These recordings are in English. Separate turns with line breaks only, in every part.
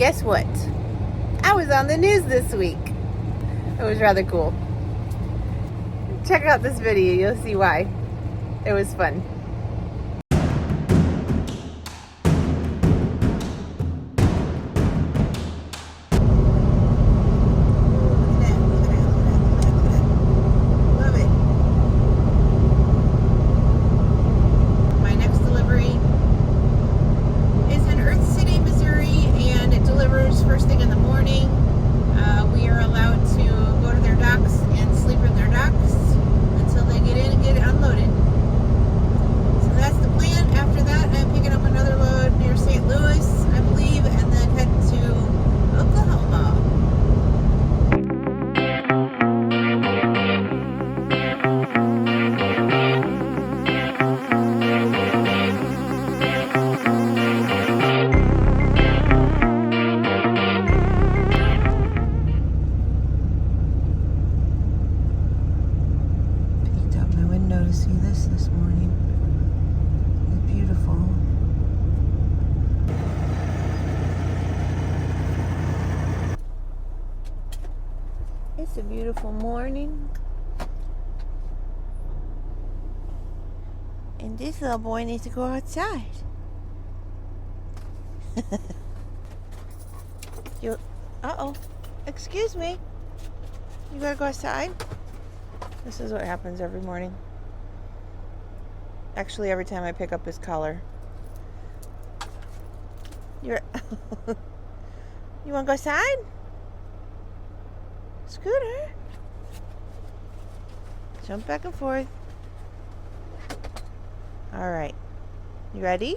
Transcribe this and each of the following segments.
guess what? I was on the news this week. It was rather cool. Check out this video, you'll see why. It was fun.
First thing in the morning. We are allowed to go to their docks and sleep in their docks until they get in and get unloaded. So that's the plan. After that, I'm picking up another load near St. Louis, I believe, and then heading to Oklahoma. To see this morning. It's beautiful. It's a beautiful morning. And this little boy needs to go outside. Uh-oh. Excuse me. You gotta go outside? This is what happens every morning. Actually, every time I pick up his collar. You want to go outside? Scooter. Jump back and forth. All right. You ready?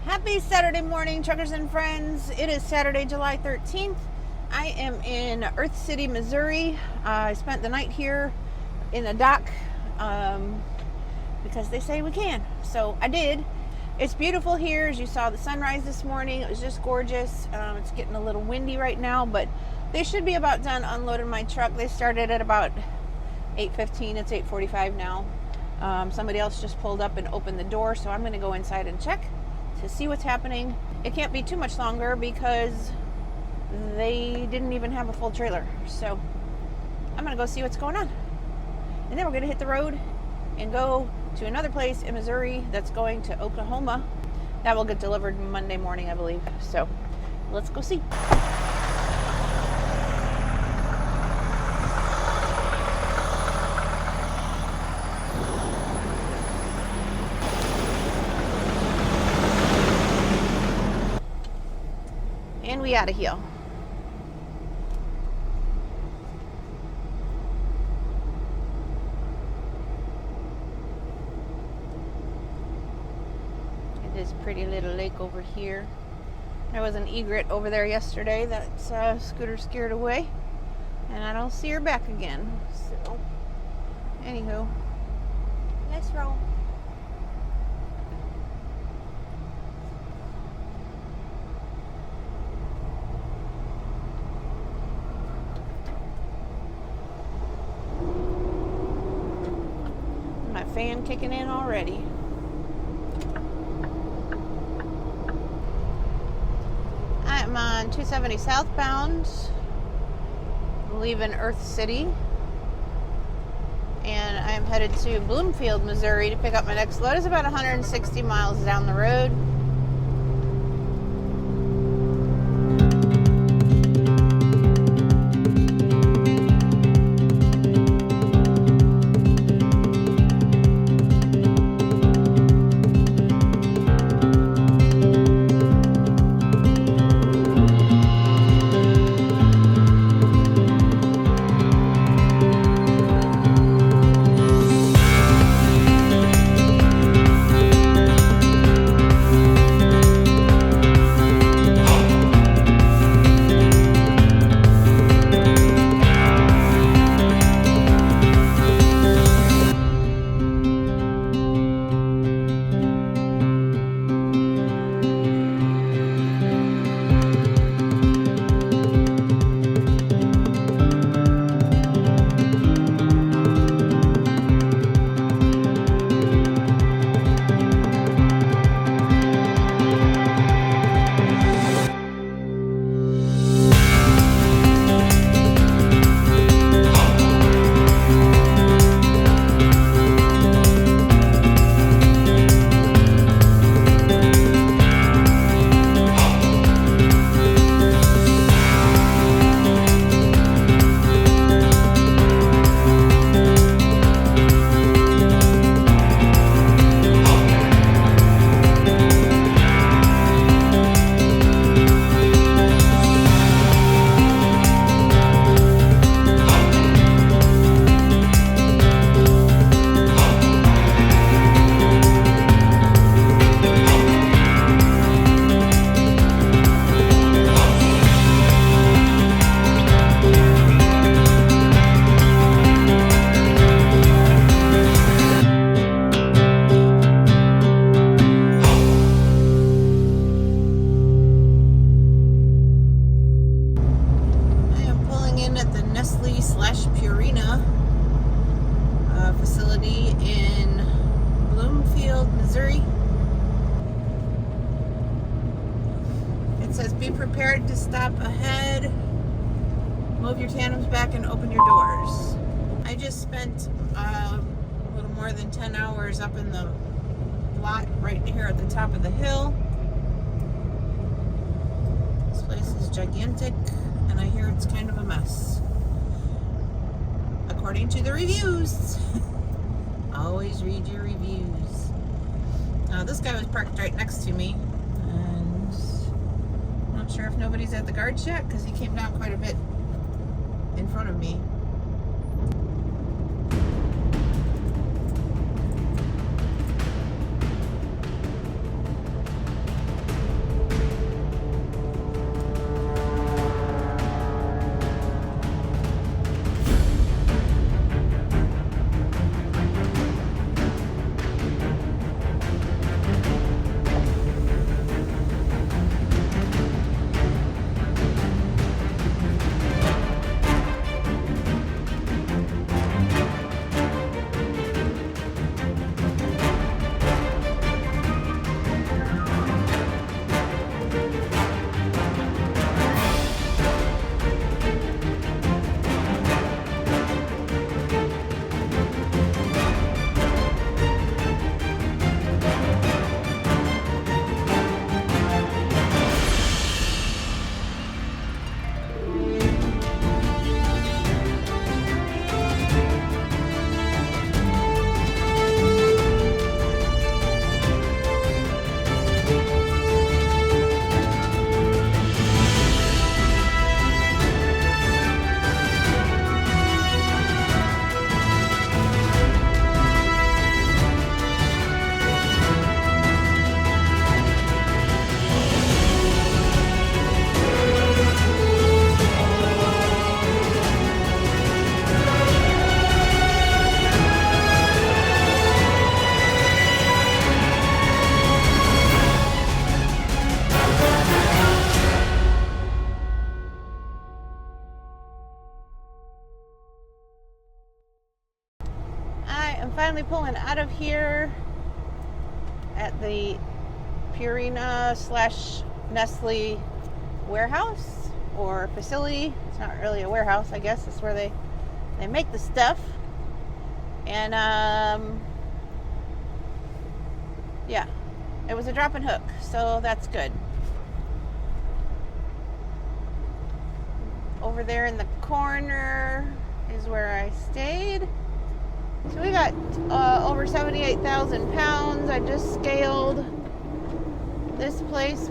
Happy Saturday morning, truckers and friends. It is Saturday, July 13th. I am in Earth City, Missouri. I spent the night here in a dock because they say we can. So I did. It's beautiful here. As you saw the sunrise this morning, it was just gorgeous. It's getting a little windy right now, but they should be about done unloading my truck. They started at about 8:15. It's 8:45 now. Somebody else just pulled up and opened the door, so I'm going to go inside and check to see what's happening. It can't be too much longer because they didn't even have a full trailer. So I'm gonna go see what's going on. And then we're gonna hit the road and go to another place in Missouri that's going to Oklahoma. That will get delivered Monday morning, I believe. So let's go see. And we out of here. This pretty little lake over here. There was an egret over there yesterday that Scooter scared away, and I don't see her back again. So, anywho, let's roll. fan kicking in already. I'm on 270 southbound, leaving Earth City, and I'm headed to Bloomfield, Missouri to pick up my next load. It's about 160 miles down the road. Purina facility in Bloomfield, Missouri. It says be prepared to stop ahead, move your tandems back, and open your doors. I just spent a little more than 10 hours up in the lot right here at the top of the hill. This place is gigantic, and I hear it's kind of a mess. According to the reviews. Always read your reviews. This guy was parked right next to me, and I'm not sure if nobody's at the guard shack because he came down quite a bit in front of me. am finally pulling out of here at the Purina / Nestle warehouse or facility. It's not really a warehouse, I guess. It's where they make the stuff. And yeah, it was a drop and hook, so that's good. Over there in the corner is where I stayed. So we got over 78,000 pounds. I just scaled. This place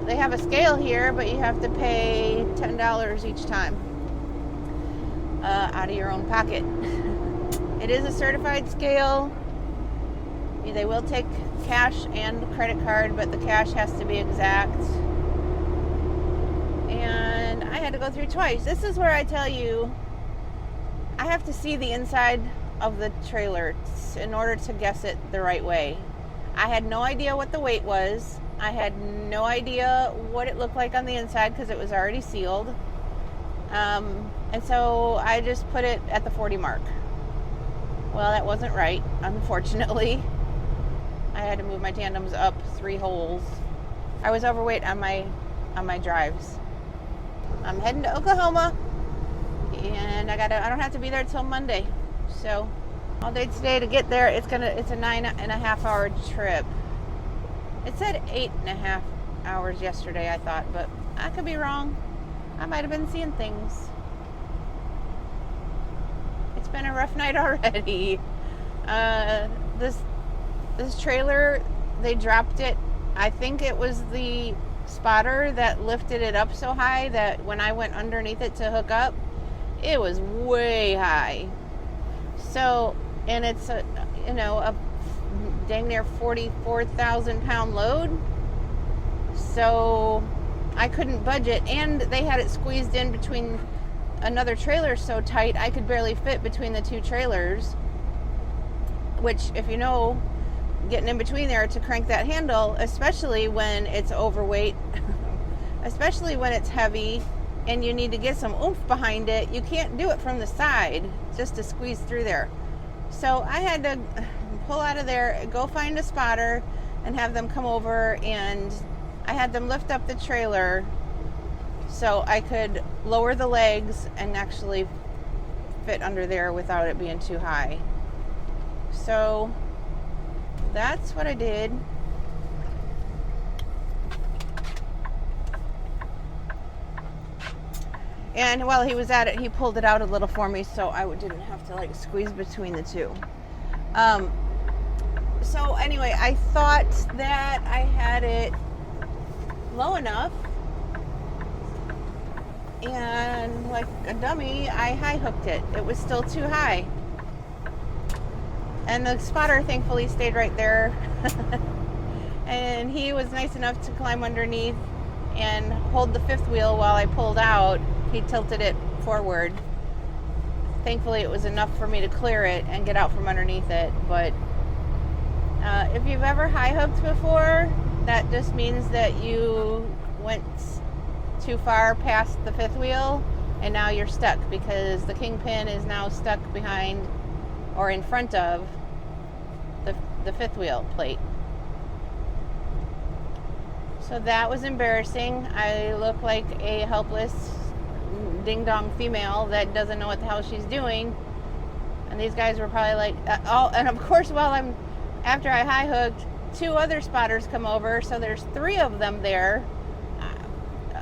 they have a scale here, but you have to pay $10 each time out of your own pocket. It is a certified scale. They will take cash and credit card, but the cash has to be exact. And I had to go through twice. This is where I tell you I have to see the inside of the trailer in order to guess it the right way. I had no idea what the weight was. I had no idea what it looked like on the inside because it was already sealed. And so I just put it at the 40 mark. Well, that wasn't right, unfortunately. I had to move my tandems up 3 holes. I was overweight on my drives. I'm heading to Oklahoma, and I don't have to be there till Monday. So all day today to get there. It's a 9.5 hour trip. It said 8.5 hours yesterday, I thought, but I could be wrong. I might have been seeing things. It's been a rough night already. This trailer, they dropped it. I think it was the spotter that lifted it up so high that when I went underneath it to hook up, it was way high. So, and it's a dang near 44,000 pound load. So I couldn't budge it, and they had it squeezed in between another trailer so tight I could barely fit between the 2 trailers, which, if you know, getting in between there to crank that handle, especially when it's overweight, especially when it's heavy and you need to get some oomph behind it, you can't do it from the side just to squeeze through there. So I had to pull out of there, go find a spotter, and have them come over, and I had them lift up the trailer so I could lower the legs and actually fit under there without it being too high. So that's what I did. And while he was at it, he pulled it out a little for me so I didn't have to squeeze between the 2. So anyway, I thought that I had it low enough, and like a dummy, I high hooked it. It was still too high. And the spotter thankfully stayed right there. And he was nice enough to climb underneath and hold the 5th wheel while I pulled out. He tilted it forward. Thankfully, it was enough for me to clear it and get out from underneath it. But if you've ever high hooked before, that just means that you went too far past the 5th wheel and now you're stuck, because the kingpin is now stuck behind or in front of the 5th wheel plate. So that was embarrassing. I look like a helpless ding-dong female that doesn't know what the hell she's doing. And these guys were probably like, and of course, after I high hooked, 2 other spotters come over, so there's 3 of them there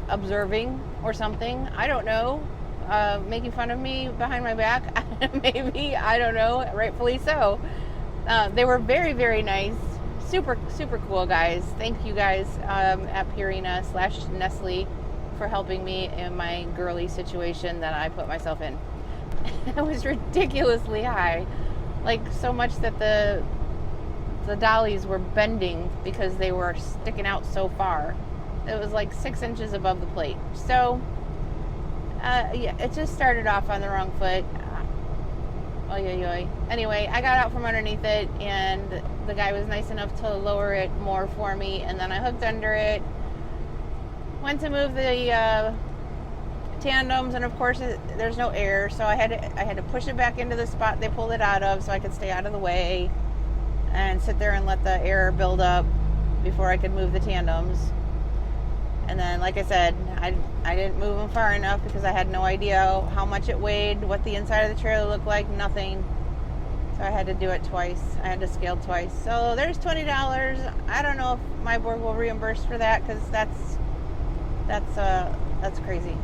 observing or something. I don't know. Making fun of me behind my back. Maybe, I don't know. Rightfully so. They were very, very nice. Super, super cool guys. Thank you guys at Purina / Nestle for helping me in my girly situation that I put myself in. It was ridiculously high. So much that the dollies were bending because they were sticking out so far. It was 6 inches above the plate. So, yeah, it just started off on the wrong foot. Anyway, I got out from underneath it, and the guy was nice enough to lower it more for me, and then I hooked under it. Went to move the tandems, and of course there's no air, so I had to push it back into the spot they pulled it out of so I could stay out of the way and sit there and let the air build up before I could move the tandems. And then, like I said, I didn't move them far enough because I had no idea how much it weighed, what the inside of the trailer looked like, nothing. So I had to do it twice. I had to scale twice. So there's $20. I don't know if my board will reimburse for that because that's crazy.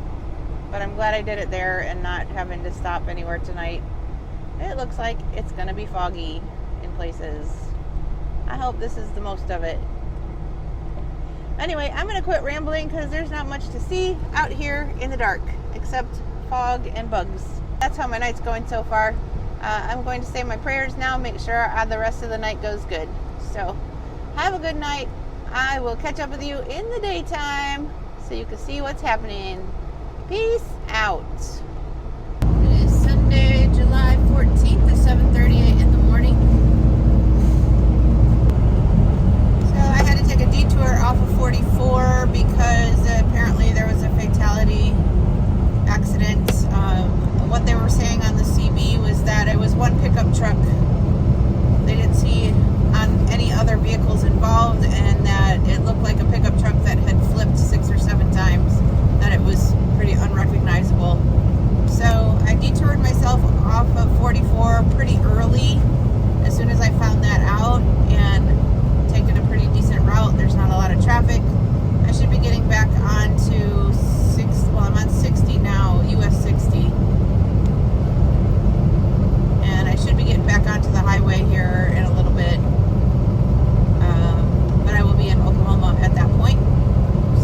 But I'm glad I did it there and not having to stop anywhere tonight. It looks like it's going to be foggy in places. I hope this is the most of it. Anyway, I'm going to quit rambling because there's not much to see out here in the dark except fog and bugs. That's how my night's going so far. I'm going to say my prayers now, make sure the rest of the night goes good. So, have a good night. I will catch up with you in the daytime so you can see what's happening. Peace out. It is Sunday, July 14th at 7:38 in the morning. So I had to take a detour off of 44 because apparently there was a fatality accident. What they were saying on the CB was that it was one pickup truck. They didn't see on any other vehicles involved, and that it looked like a pickup truck that had flipped 6 or 7 times, that it was pretty unrecognizable. So I detoured myself off of 44 pretty early as soon as I found that out, and taken a pretty decent route. There's not a lot of traffic. I should be getting back onto I'm on 60 now, US 60. And I should be getting back onto the highway here in a little bit. But I will be in Oklahoma at that point.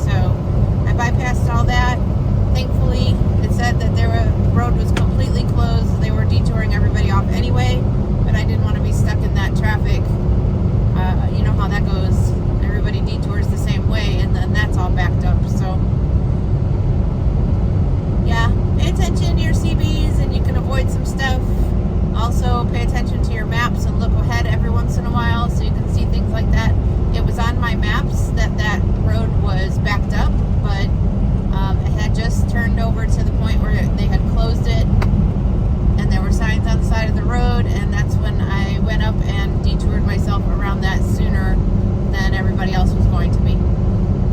So I bypassed all that. Thankfully, it said that the road was completely closed. They were detouring everybody off anyway, but I didn't want to be stuck in that traffic. You know how that goes. Everybody detours the same way, and then that's all backed up. So yeah, pay attention to your CBs and you can avoid some stuff. Also, pay attention to your maps and look ahead every once in a while so you can see things like that. It was on my maps that road was backed up, but it had just turned over to the point where they had closed it, and there were signs on the side of the road, and that's when I went up and detoured myself around that sooner than everybody else was going to be.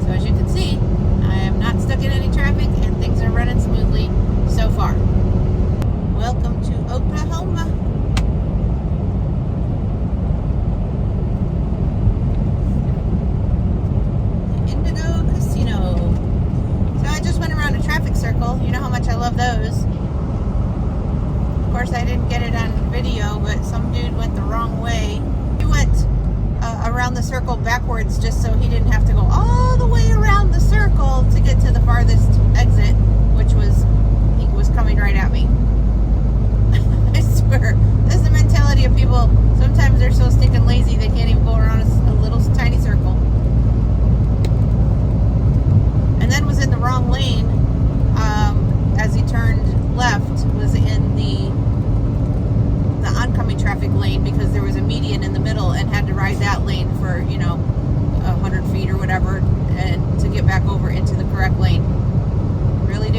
So as you can see, I am not stuck in any traffic and things are running smoothly so far. Welcome to Oklahoma. The Indigo Casino. So I just went around a traffic circle. You know how much I love those. Of course, I didn't get it on video, but some dude went the wrong way. He went around the circle backwards just so he didn't have to go all the way around the circle to get to the farthest exit, which was, he was coming right at me. I swear, this is the mentality of people. Sometimes they're so stinking lazy they can't even go around a little tiny circle. And then was in the wrong lane as he turned left, was in the oncoming traffic lane because there was a median in the middle and had to ride that lane for, 100 feet or whatever and to get back over into the correct lane. Really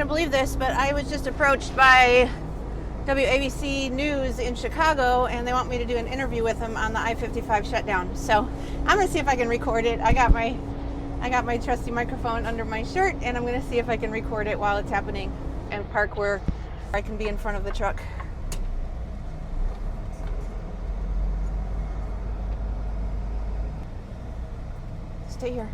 to believe this, but I was just approached by WABC News in Chicago, and they want me to do an interview with them on the I-55 shutdown. So I'm going to see if I can record it. I got my trusty microphone under my shirt, and I'm going to see if I can record it while it's happening and park where I can be in front of the truck. Stay here.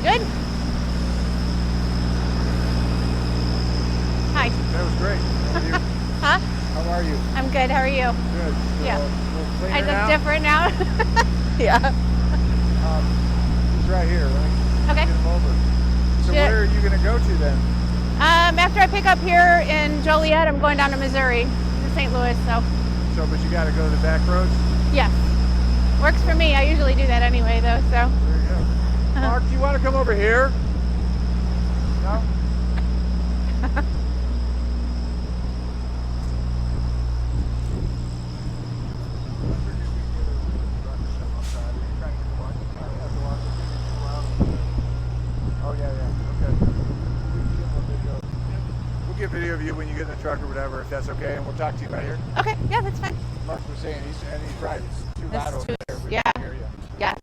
Good? Hi.
That was great. How are you?
Huh?
How are you?
I'm good. How are you?
Good. So,
Yeah.
we'll clean
I
it
look
out.
different now. Yeah.
He's right here. Let me
Okay.
get him over. So
Yeah.
where are you going to go to then?
After I pick up here in Joliet, I'm going down to Missouri, to St. Louis. So,
But you got to go to the back roads?
yes. Works for me. I usually do that anyway, though. So,
There you go. Mark, do you want to come over here? No? Oh, yeah. Okay. We'll get video of you when you get in the truck or whatever, if that's okay, and we'll talk to you right here.
okay. Yeah, that's fine.
Mark was saying he's right. It's too
That's
loud over
too-
there. We
yeah.
can't hear you.
Yes.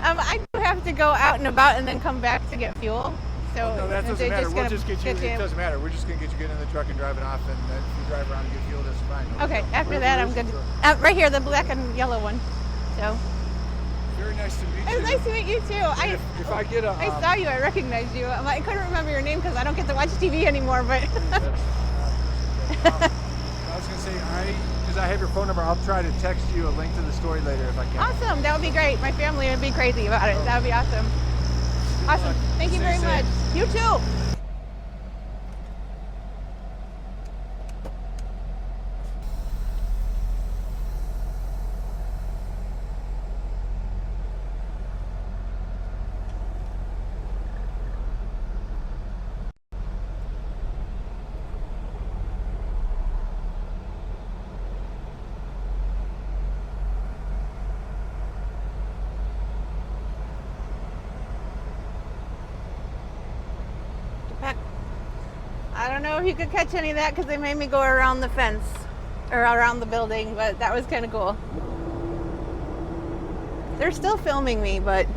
I do have to go out and about and then come back to get fuel. So
No, that
they're
doesn't matter.
just
We'll
gonna
just get you.
get
It doesn't matter. We're just gonna get you in the truck and drive it off, and then if you drive around and get fuel, that's fine. No
Okay.
deal.
After
Where-
that,
where
I'm
is
good.
the truck?
Right here, the black and yellow one. So
Very nice to meet
it
you.
was nice to meet you too.
And if I get a,
I saw you. I recognized you. I couldn't remember your name because I don't get to watch TV anymore. But
I was gonna say because I have your phone number, I'll try to text you a link to the story later if I can.
awesome. That would be great. My family would be crazy about it. That would be awesome. Awesome. Thank you
Stay
very
safe.
much. You too. Back. I don't know if you could catch any of that because they made me go around the fence or around the building, but that was kind of cool. They're still filming me, but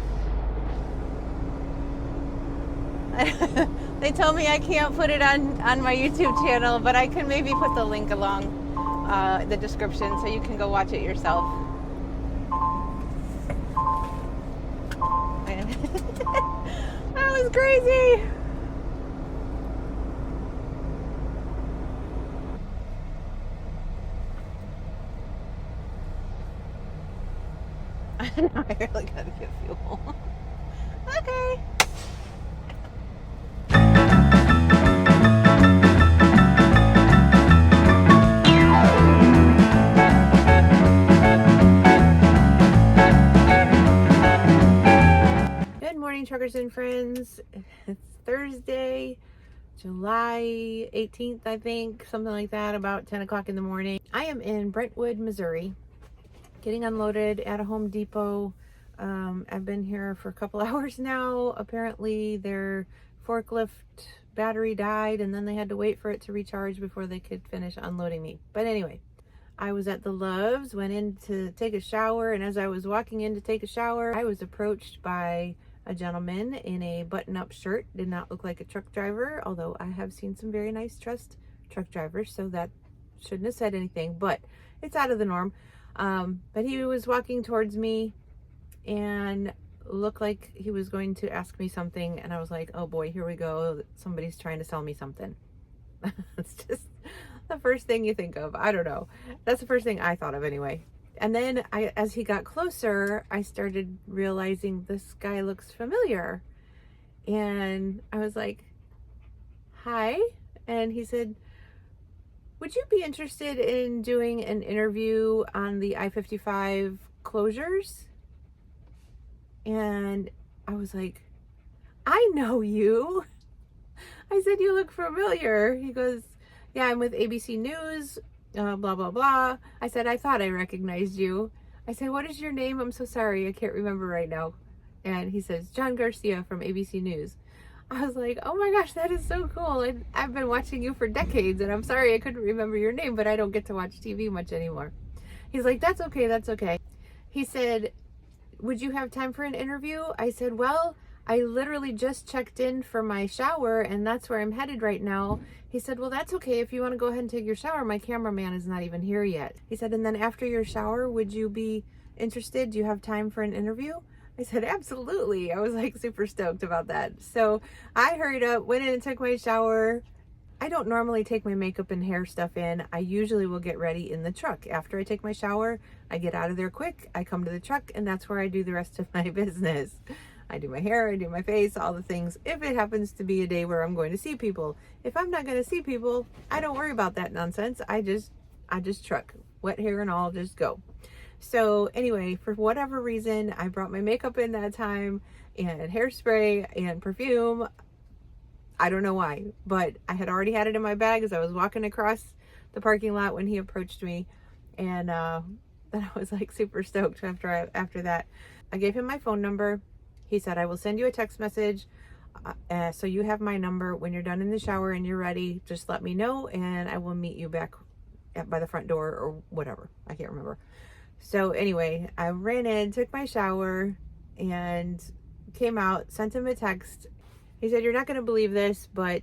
they told me I can't put it on my YouTube channel, but I can maybe put the link along the description so you can go watch it yourself. That was crazy. I know, I really gotta get fuel. Okay. Good morning, truckers and friends. It's Thursday, July 18th, I think, something like that, about 10 o'clock in the morning. I am in Brentwood, Missouri, getting unloaded at a Home Depot. I've been here for a couple hours now. Apparently their forklift battery died and then they had to wait for it to recharge before they could finish unloading me. But anyway, I was at the Loves, went in to take a shower, and as I was walking in to take a shower, I was approached by a gentleman in a button-up shirt. Did not look like a truck driver, although I have seen some very nice truck drivers, so that shouldn't have said anything, but it's out of the norm. But he was walking towards me and looked like he was going to ask me something, and I was like, oh boy, here we go. Somebody's trying to sell me something.
It's just the first thing you think of. I don't know. That's the first thing I thought of anyway. And then as he got closer, I started realizing this guy looks familiar. And I was like, hi. And he said, would you be interested in doing an interview on the I-55 closures? And I was like, I know you. I said, you look familiar. He goes, yeah, I'm with ABC News, blah, blah, blah. I said, I thought I recognized you. I said, what is your name? I'm so sorry. I can't remember right now. And he says, John Garcia from ABC News. I was like, oh my gosh, that is so cool. And I've been watching you for decades, and I'm sorry I couldn't remember your name, but I don't get to watch TV much anymore. He's like, that's okay, that's okay. He said, would you have time for an interview? I said, well, I literally just checked in for my shower, and that's where I'm headed right now. He said, well, that's okay. If you want to go ahead and take your shower, my cameraman is not even here yet. He said, and then after your shower, would you be interested? Do you have time for an interview? I said, absolutely. I was like super stoked about that. So I hurried up, went in and took my shower. I don't normally take my makeup and hair stuff in. I usually will get ready in the truck. After I take my shower, I get out of there quick. I come to the truck, and that's where I do the rest of my business. I do my hair, I do my face, all the things. If it happens to be a day where I'm going to see people. If I'm not going to see people, I don't worry about that nonsense. I just truck. Wet hair and all, just go. So anyway, for whatever reason, I brought my makeup in that time, and hairspray and perfume. I don't know why, but I had already had it in my bag as I was walking across the parking lot when he approached me. And then I was like super stoked after that. I gave him my phone number. He said, I will send you a text message. So you have my number. When you're done in the shower and you're ready, just let me know, and I will meet you back by the front door or whatever. I can't remember. So anyway, I ran in, took my shower, and came out, sent him a text. He said, you're not going to believe this, but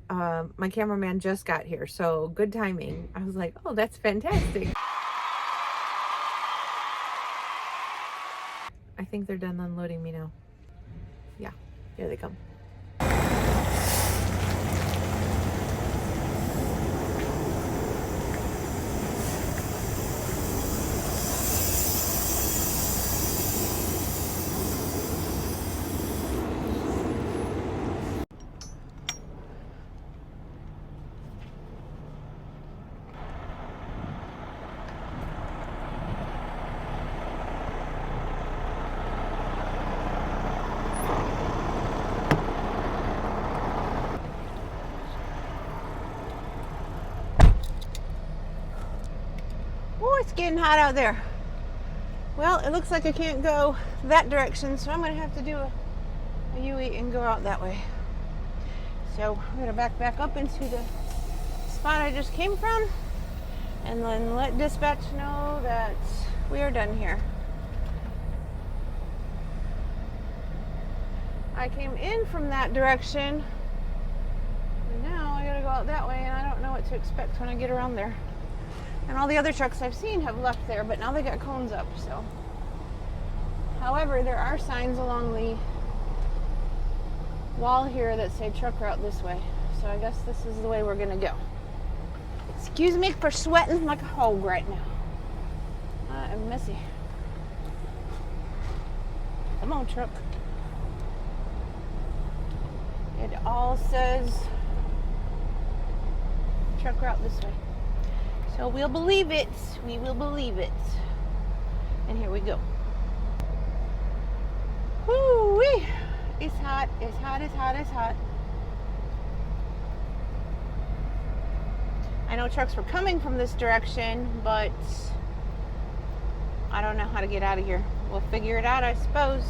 my cameraman just got here, so good timing. I was like, oh, that's fantastic. I think they're done unloading me now. Yeah, here they come. Oh, it's getting hot out there. Well, it looks like I can't go that direction, so I'm going to have to do a U-E and go out that way. So I'm going to back up into the spot I just came from, and then let dispatch know that we are done here. I came in from that direction, and now I got to go out that way, and I don't know what to expect when I get around there. And all the other trucks I've seen have left there, but now they got cones up, so. However, there are signs along the wall here that say truck route this way. So I guess this is the way we're gonna go. Excuse me for sweating like a hog right now. I am messy. Come on, truck. It all says truck route this way. So we'll believe it. We will believe it. And here we go. Woo-wee! It's hot. It's hot. It's hot. It's hot. I know trucks were coming from this direction, but I don't know how to get out of here. We'll figure it out, I suppose.